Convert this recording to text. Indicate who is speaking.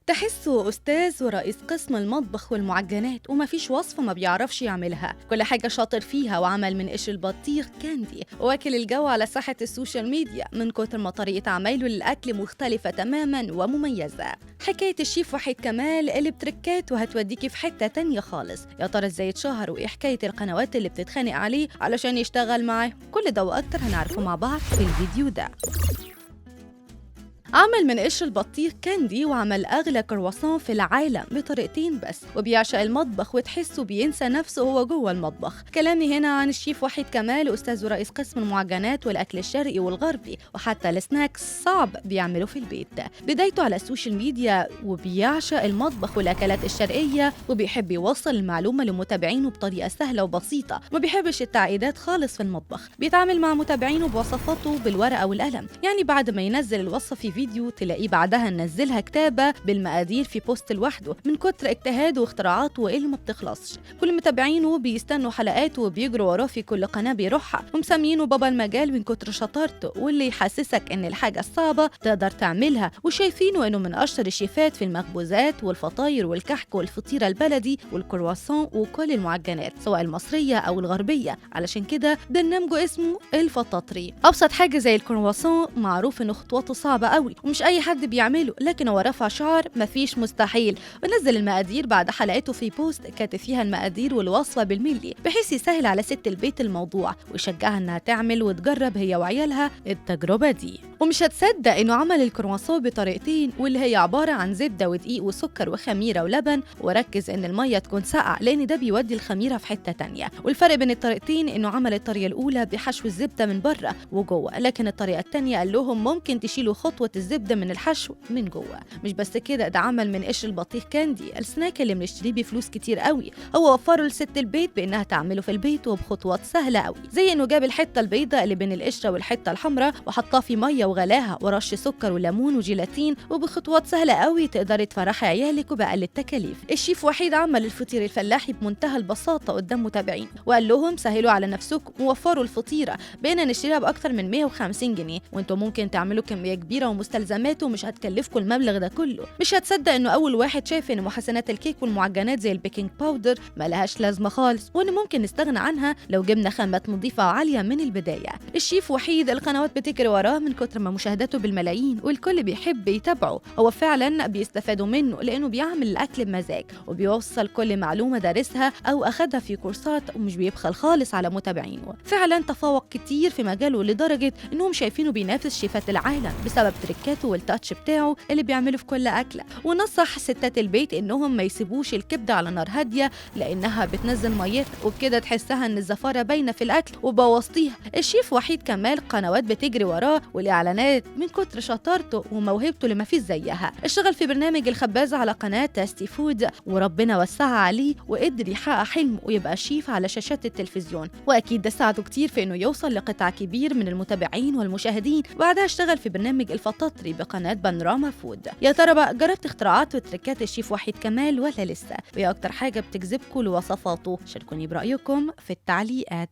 Speaker 1: تحسه أستاذ ورئيس قسم المطبخ والمعجنات ومفيش وصفة ما بيعرفش يعملها، كل حاجة شاطر فيها، وعمل من قشر البطيخ كاندي، واكل الجو على ساحة السوشيال ميديا من كتر ما طريقة عمايله للأكل مختلفة تماما ومميزة. حكاية الشيف وحيد كمال اللي بتركات وهتوديكي في حتة تانية خالص. يا ترى ازاي اتشهر وايه حكاية القنوات اللي بتتخانق عليه علشان يشتغل معاه؟ كل ده وأكتر هنعرفه مع بعض في الفيديو ده. عمل من قشر البطيخ كاندي وعمل أغلى كرواسون في العالم بطريقتين بس، وبيعشق المطبخ وتحسه بينسى نفسه هو جوه المطبخ. كلامي هنا عن الشيف وحيد كمال، أستاذ ورئيس قسم المعجنات والأكل الشرقي والغربي، وحتى السناكس صعب بيعمله في البيت. بدايته على السوشيال ميديا وبيعشق المطبخ والأكلات الشرقية، وبيحب يوصل المعلومة لمتابعينه بطريقة سهلة وبسيطة، ما بيحبش التعقيدات خالص في المطبخ. بيتعامل مع متابعينه بوصفاته بالورقة والقلم، يعني بعد ما ينزل الوصفة في فيديو تلاقيه بعدها ننزلها كتابة بالمقادير في بوست لوحده، من كتر اجتهاده واختراعاته اللي ما بتخلصش. كل متابعينه بيستنوا حلقاته وبيجروا وراه في كل قناة بيروحها، ومسمينه بابا المجال من كتر شطارته، واللي يحسسك ان الحاجة الصعبة تقدر تعملها، وشايفينه انه من اشطر الشيفات في المخبوزات والفطاير والكحك والفطيرة البلدي والكرواسون وكل المعجنات سواء المصرية او الغربية. علشان كده برنامجه اسمه الفطاطري. ابسط حاجة زي الكرواسون معروف انه خطواته صعبة قوي ومش اي حد بيعمله، لكن هو رفع شعار مفيش مستحيل، ونزل المقادير بعد حلقته في بوست كاتب فيها المقادير والوصفه بالملي، بحيث يسهل على ست البيت الموضوع ويشجعها انها تعمل وتجرب هي وعيالها التجربه دي. ومش هتصدق انه عمل الكرواسون بطريقتين، واللي هي عباره عن زبده ودقيق وسكر وخميره ولبن، وركز ان الميه تكون ساقعه لان ده بيودي الخميره في حته تانية. والفرق بين الطريقتين انه عمل الطريقه الاولى بحشو الزبده من بره وجوه، لكن الطريقه التانية قال لهم ممكن تشيلوا خطوه الزبده من الحشو من جوه. مش بس كده، ده عمل من قشر البطيخ كاندي السناك اللي بنشتريه بفلوس كتير قوي، هو وفره لست البيت بانها تعمله في البيت وبخطوات سهله قوي، زي انه جاب الحته البيضاء اللي بين القشره والحته الحمراء وحطها في ميه وغلاها ورش سكر وليمون وجيلاتين، وبخطوات سهله قوي تقدري تفرحي عيالك وبأقل التكاليف. الشيف وحيد عمل الفطير الفلاحي بمنتهى البساطه قدام متابعين، وقال لهم سهلوا على نفسكم ووفروا الفطيره، بقينا نشتريها باكتر من 150 جنيه، وانتم ممكن تعملوا كميه كبيره ومستلزمات ومش هتكلفكم المبلغ ده كله. مش هتصدق انه اول واحد شايف ان محسنات الكيك والمعجنات زي البيكنج باودر ما لهاش لازمه خالص، وان ممكن نستغنى عنها لو جبنا خامات نظيفه وعاليه من البدايه. الشيف وحيد القنوات بتجري وراه من كتر ما مشاهداته بالملايين، والكل بيحب يتابعه. هو فعلا بيستفادوا منه لانه بيعمل الاكل بمزاج وبيوصل كل معلومه دارسها او اخدها في كورسات، ومش بيبخل خالص على متابعينه. فعلا تفوق كتير في مجاله لدرجه انهم شايفينه بينافس شيفات العالم بسبب تريكاته والتاتش بتاعه اللي بيعمله في كل أكلة. ونصح ستات البيت إنهم ما يسيبوش الكبدة على نار هادية لأنها بتنزل ميتها، وبكده تحسها إن الزفارة باينة في الأكل وبوظتيها. الشيف وحيد كمال قنوات بتجري وراه والإعلانات من كتر شطارته وموهبته اللي ما فيش زيها. اشتغل في برنامج الخبازة على قناة تاستي فود، وربنا وسعها عليه وقدر يحقق حلمه ويبقى شيف على شاشات التلفزيون، وأكيد ده ساعده كتير في إنه يوصل لقطاع كبير من المتابعين والمشاهدين. بعدها اشتغل في برنامج الفطاطري بقناة بانوراما فود. يا ترى بقى جربت اختراعات وتركات الشيف وحيد كمال ولا لسه؟ وهي اكتر حاجة بتجذبكم لوصفاته؟ شاركوني برأيكم في التعليقات.